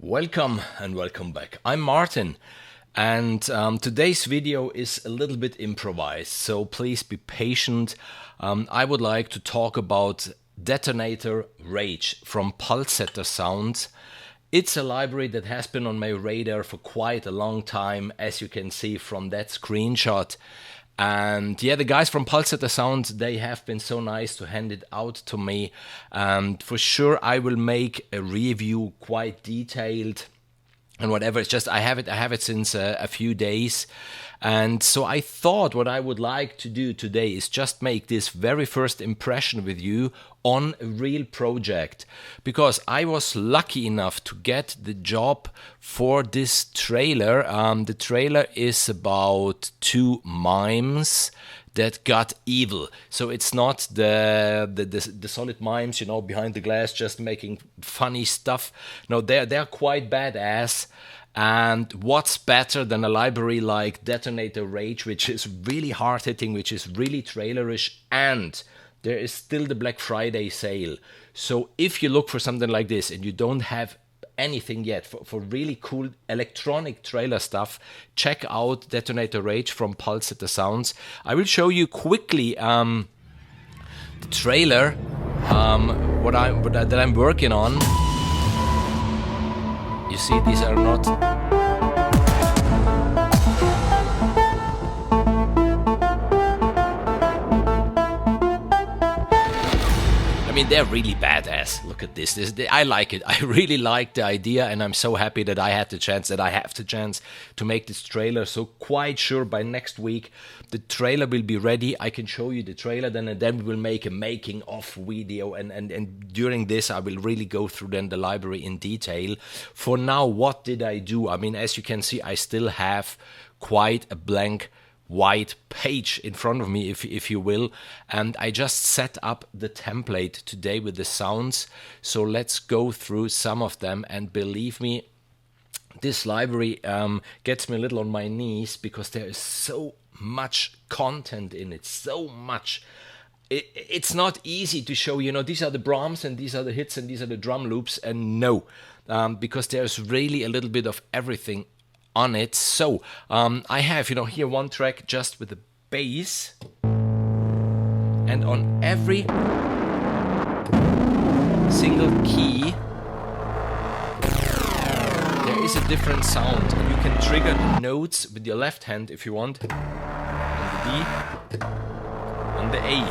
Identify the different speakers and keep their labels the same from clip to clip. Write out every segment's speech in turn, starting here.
Speaker 1: Welcome and welcome back. I'm Martin, and today's video is a little bit improvised, so please be patient. I would like to talk about Detonator Rage from Pulsesetter Sounds. It's a library that has been on my radar for quite a long time, as you can see from that screenshot. And yeah, the guys from Pulsesetter Sounds, they have been so nice to hand it out to me. And for sure, I will make a review quite detailed and whatever. It's just I have it since a few days. And so I thought what I would like to do today is just make this very first impression with you on a real project, because I was lucky enough to get the job for this trailer. The trailer is about two mimes that got evil. So it's not the solid mimes, you know, behind the glass just making funny stuff. No, they're quite badass. And what's better than a library like Detonator Rage, which is really hard-hitting, which is really trailerish, and there is still the Black Friday sale. So if you look for something like this and you don't have anything yet for really cool electronic trailer stuff, check out Detonator Rage from Pulsesetter Sounds. I will show you quickly the trailer that I'm working on. You see, these are not... I mean, they're really badass. Look at this. I like it. I really like the idea, and I'm so happy that I have the chance to make this trailer. So quite sure by next week the trailer will be ready. I can show you the trailer then, and then we will make a making of video. And during this, I will really go through then the library in detail. For now, what did I do? I mean, as you can see, I still have quite a blank white page in front of me, if you will, and I just set up the template today with the sounds. So let's go through some of them, and believe me, this library gets me a little on my knees, because there is so much content in it, so much. It's not easy to show, you know, these are the Brahms and these are the hits and these are the drum loops, and no, because there's really a little bit of everything on it. So I have, you know, here one track just with the bass, and on every single key there is a different sound, and you can trigger the notes with your left hand if you want, on the D, on the A.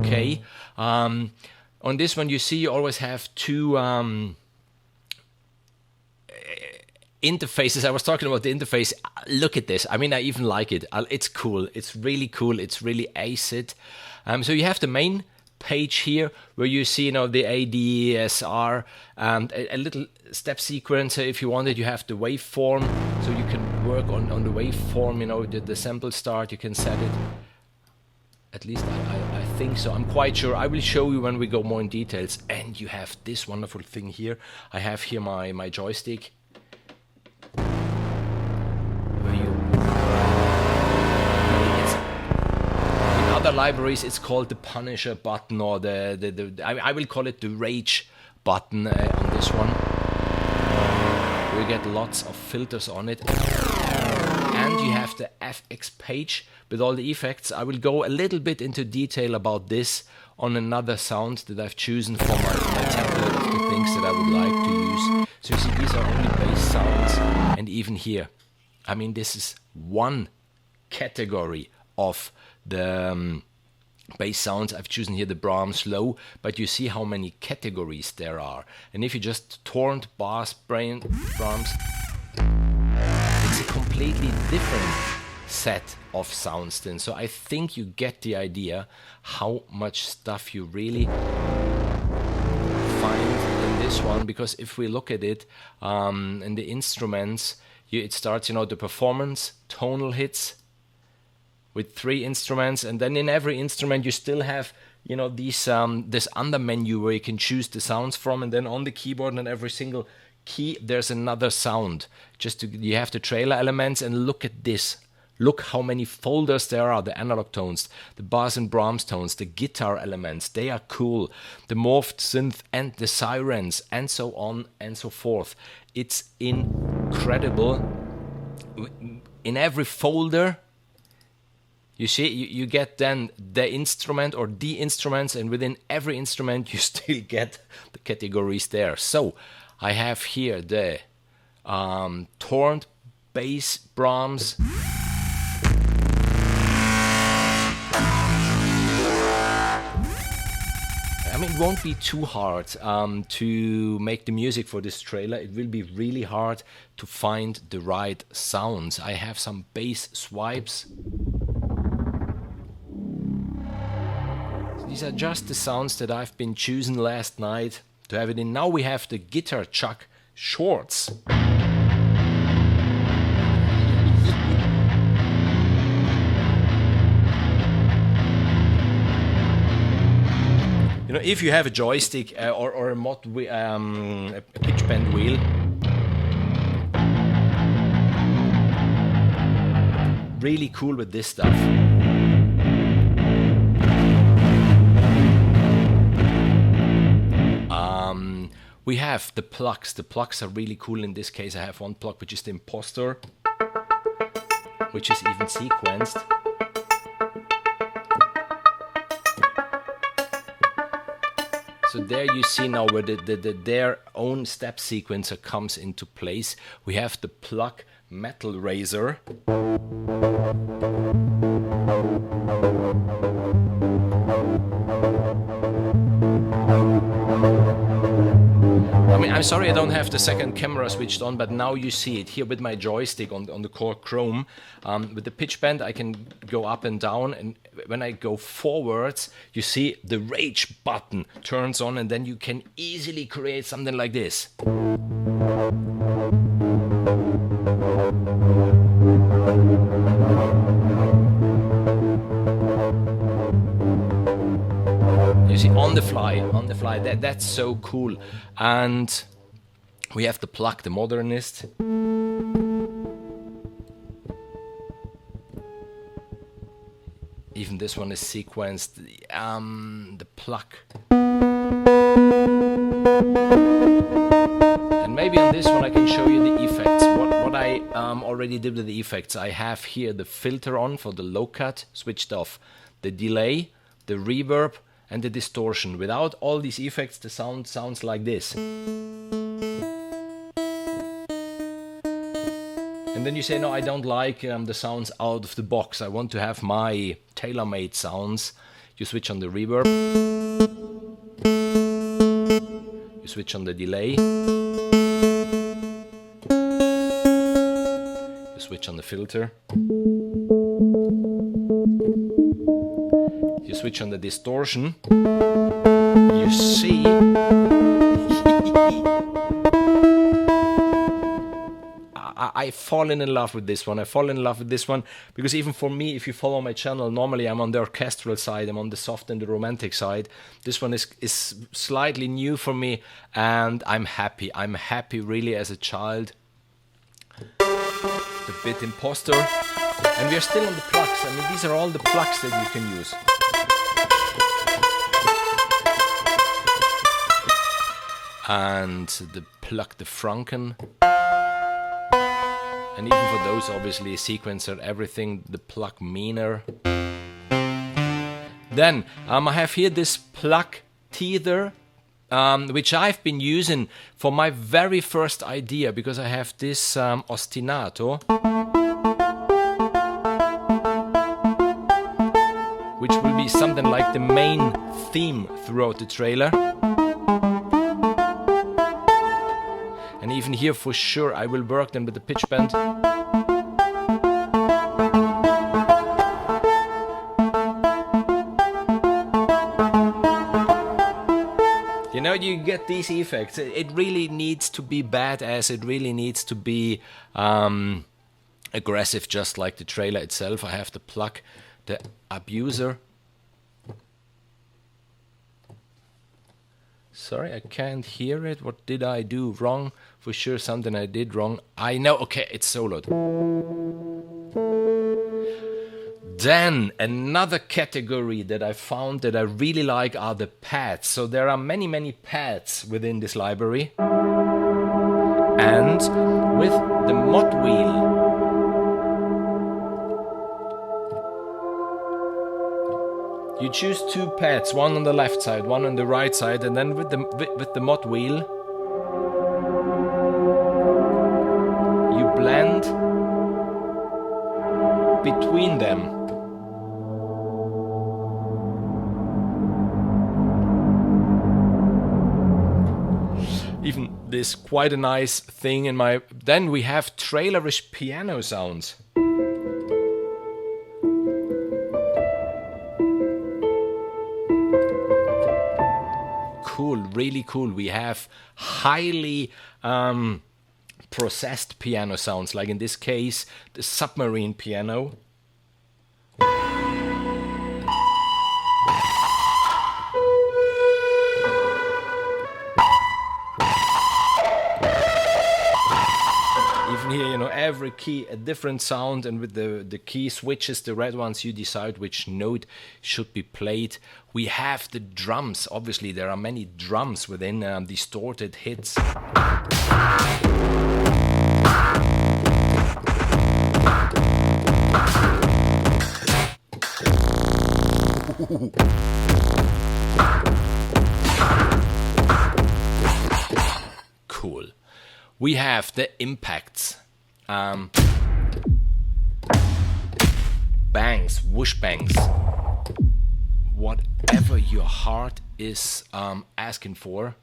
Speaker 1: Okay, on this one you see you always have two interfaces. I was talking about the interface. Look at this. I mean, I even like it. It's cool. It's really cool. It's really acid. So you have the main page here where you see, you know, the ADSR and a little step sequencer if you wanted. You have the waveform, so you can work on the waveform. You know, the sample start. You can set it. At least I think so. I'm quite sure. I will show you when we go more in details. And you have this wonderful thing here. I have here my joystick. Other libraries it's called the Punisher button, or I will call it the Rage button on this one. We get lots of filters on it, and you have the FX page with all the effects. I will go a little bit into detail about this on another sound that I've chosen for my template of the things that I would like to use. So you see, these are only bass sounds, and even here, I mean, this is one category of the bass sounds. I've chosen here the Brahms low, but you see how many categories there are. And if you just torrent bass Brahms, it's a completely different set of sounds then. So I think you get the idea how much stuff you really find in this one, because if we look at it in the instruments, it starts, you know, the performance, tonal hits, with 3 instruments, and then in every instrument you still have, you know, these this under menu where you can choose the sounds from, and then on the keyboard and every single key there's another sound. You have the trailer elements, and look at this. Look how many folders there are, the analog tones, the bass and Brahms tones, the guitar elements, they are cool. The morphed synth and the sirens and so on and so forth. It's incredible. In every folder, you see, you get then the instrument or the instruments, and within every instrument you still get the categories there. So I have here the torned bass Brahms. I mean, it won't be too hard to make the music for this trailer. It will be really hard to find the right sounds. I have some bass swipes. These are just the sounds that I've been choosing last night to have it in. Now we have the guitar chuck shorts. You know, if you have a joystick or a mod, a pitch bend wheel, really cool with this stuff. We have the plugs. The plugs are really cool. In this case, I have one plug, which is the imposter, which is even sequenced. So there you see now where their own step sequencer comes into place. We have the plug metal razor. I mean, I'm sorry I don't have the second camera switched on, but now you see it here with my joystick on the core Chrome. With the pitch bend, I can go up and down, and when I go forwards, you see the Rage button turns on, and then you can easily create something like this. You see, on the fly, that's so cool. And we have the plug, the modernist. Even this one is sequenced. The plug. And maybe on this one I can show you the effects. What I already did with the effects. I have here the filter on for the low cut, switched off. The delay, the reverb, and the distortion. Without all these effects, the sound sounds like this. And then you say, no, I don't like the sounds out of the box. I want to have my tailor-made sounds. You switch on the reverb. You switch on the delay. You switch on the filter. You switch on the distortion. You see. I've fallen in love with this one. I fall in love with this one because even for me, if you follow my channel, normally I'm on the orchestral side, I'm on the soft and the romantic side. This one is slightly new for me, and I'm happy. I'm happy really as a child. The bit imposter. And we are still on the plugs. I mean, these are all the plugs that you can use. And the plug, the Franken. And even for those, obviously, sequencer, everything, the plug meaner. Then I have here this plug tether, which I've been using for my very first idea, because I have this ostinato, which will be something like the main theme throughout the trailer. And even here, for sure, I will work then with the pitch bend. You know, you get these effects. It really needs to be badass. It really needs to be aggressive, just like the trailer itself. I have to plug the abuser. Sorry, I can't hear it. What did I do wrong? For sure, something I did wrong. I know. Okay, it's soloed. Then another category that I found that I really like are the pads. So there are many pads within this library. And with the mod wheel, you choose two pads, one on the left side, one on the right side, and then with the mod wheel, you blend between them. Even this quite a nice thing in my... Then we have trailerish piano sounds. Cool, really cool. We have highly processed piano sounds, like in this case, the submarine piano. Even here, you know, every key a different sound, and with the key switches, the red ones, you decide which note should be played. We have the drums. Obviously, there are many drums within distorted hits. Cool. We have the impacts, bangs, whoosh bangs, whatever your heart is asking for.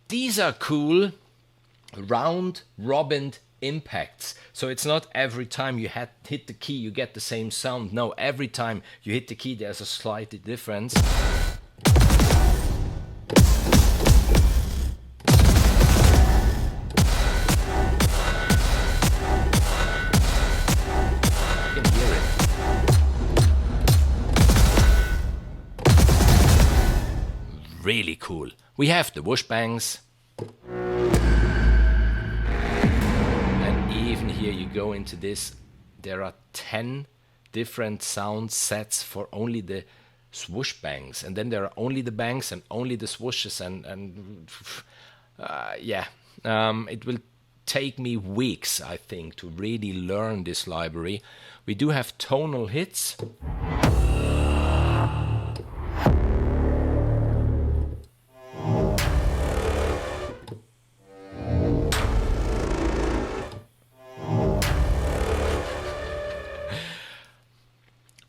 Speaker 1: These are cool, round robin impacts. So it's not every time you hit the key you get the same sound. No, every time you hit the key there's a slight difference. Really cool. We have the whoosh bangs. And even here you go into this, there are 10 different sound sets for only the swoosh bangs. And then there are only the bangs and only the swooshes, it will take me weeks, I think, to really learn this library. We do have tonal hits.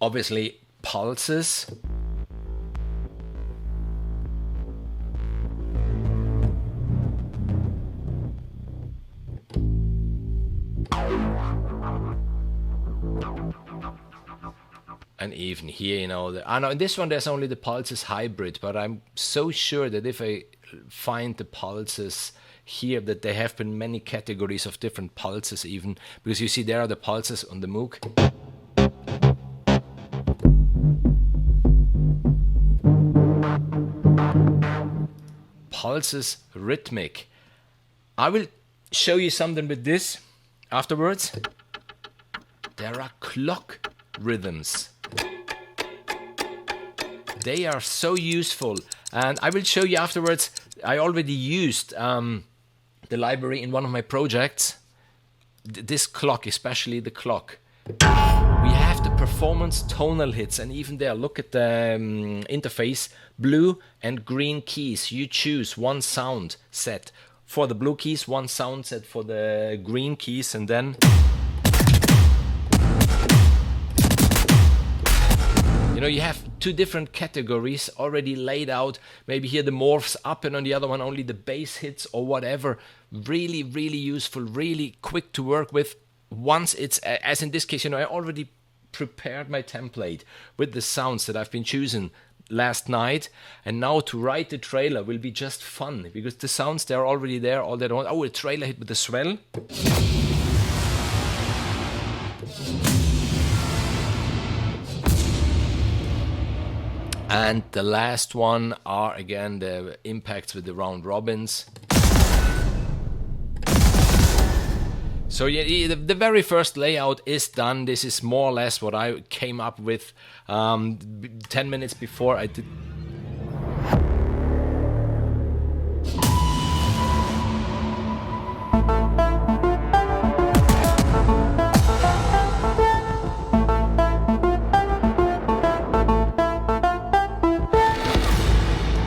Speaker 1: Obviously, pulses. And even here, you know, I know in this one there's only the pulses hybrid, but I'm so sure that if I find the pulses here, that there have been many categories of different pulses even, because you see there are the pulses on the Moog. Pulses rhythmic. I will show you something with this afterwards. There are clock rhythms. They are so useful, and I will show you afterwards. I already used the library in one of my projects. This clock, especially the clock. We have the performance tonal hits, and even there, look at the interface, blue and green keys. You choose one sound set for the blue keys, one sound set for the green keys, and then you know, you have two different categories already laid out. Maybe here the morphs up, and on the other one only the bass hits or whatever. Really, really useful, really quick to work with. Once it's, as in this case, you know, I already prepared my template with the sounds that I've been choosing last night, and now to write the trailer will be just fun, because the sounds, they're already there, all that I want. Oh, a trailer hit with the swell. And the last one are again the impacts with the round robins. So yeah, the very first layout is done. This is more or less what I came up with 10 minutes before I did.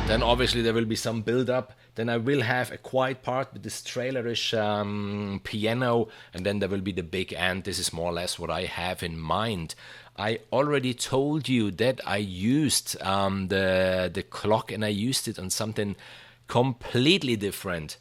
Speaker 1: Then obviously there will be some build up. Then I will have a quiet part with this trailerish piano, and then there will be the big end. This is more or less what I have in mind. I already told you that I used the clock, and I used it on something completely different.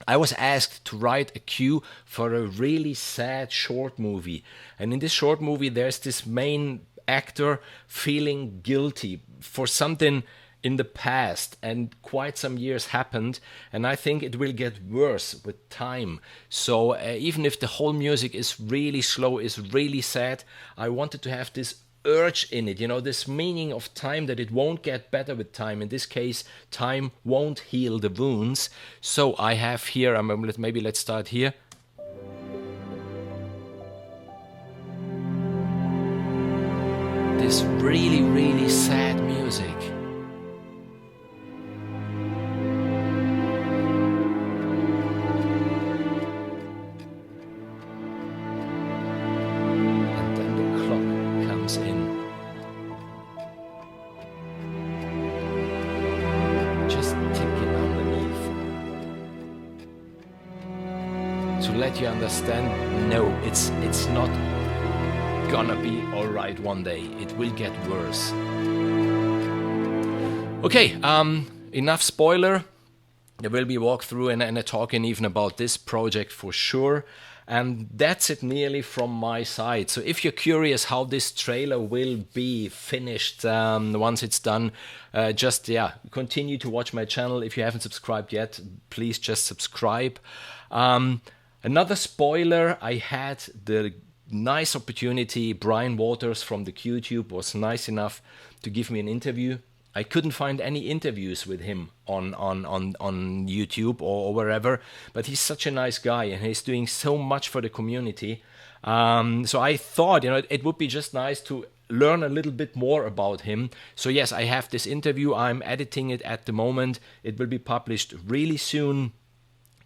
Speaker 1: I was asked to write a cue for a really sad short movie. And in this short movie, there's this main actor feeling guilty for something in the past, and quite some years happened, and I think it will get worse with time. So even if the whole music is really slow, is really sad, I wanted to have this urge in it, this meaning of time, that it won't get better with time. In this case, time won't heal the wounds. So I have here, maybe let's start here. This really, really sad music. To let you understand, no, it's not gonna be alright one day. It will get worse. Okay, enough spoiler. There will be a walkthrough and a talking even about this project for sure. And that's it nearly from my side. So if you're curious how this trailer will be finished once it's done, just continue to watch my channel. If you haven't subscribed yet, please just subscribe. Another spoiler, I had the nice opportunity. Brian Waters from the QTube was nice enough to give me an interview. I couldn't find any interviews with him on YouTube or wherever, but he's such a nice guy and he's doing so much for the community. So I thought, it would be just nice to learn a little bit more about him. So yes, I have this interview. I'm editing it at the moment. It will be published really soon.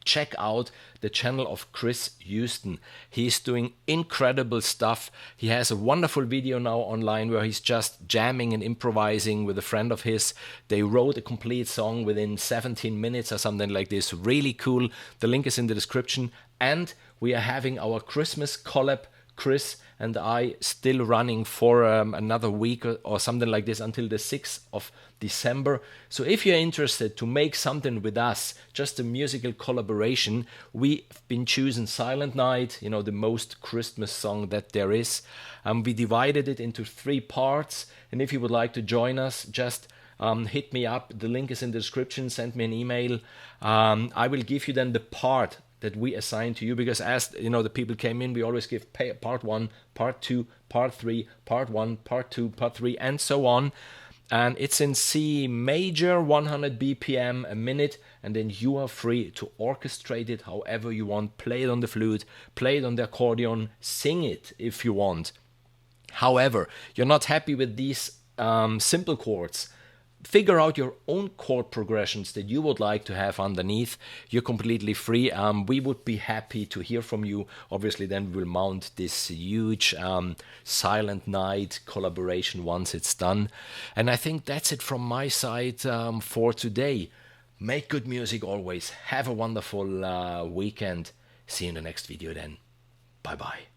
Speaker 1: Check out the channel of Chris Houston. He's doing incredible stuff. He has a wonderful video now online where he's just jamming and improvising with a friend of his. They wrote a complete song within 17 minutes or something like this. Really cool. The link is in the description. And we are having our Christmas collab, Chris and I, still running for another week or something like this until the 6th of December. So if you're interested to make something with us, just a musical collaboration, we've been choosing Silent Night, the most Christmas song that there is. We divided it into 3 parts, and if you would like to join us, just hit me up. The link is in the description. Send me an email. I will give you then the part that we assign to you, because as the people came in, we always give part 1, part 2, part 3, part 1, part 2, part 3, and so on. And it's in C major, 100 BPM a minute, and then you are free to orchestrate it however you want. Play it on the flute, play it on the accordion, sing it if you want. However, you're not happy with these simple chords, figure out your own chord progressions that you would like to have underneath. You're completely free. We would be happy to hear from you. Obviously, then we'll mount this huge Silent Night collaboration once it's done. And I think that's it from my side for today. Make good music always. Have a wonderful weekend. See you in the next video then. Bye-bye.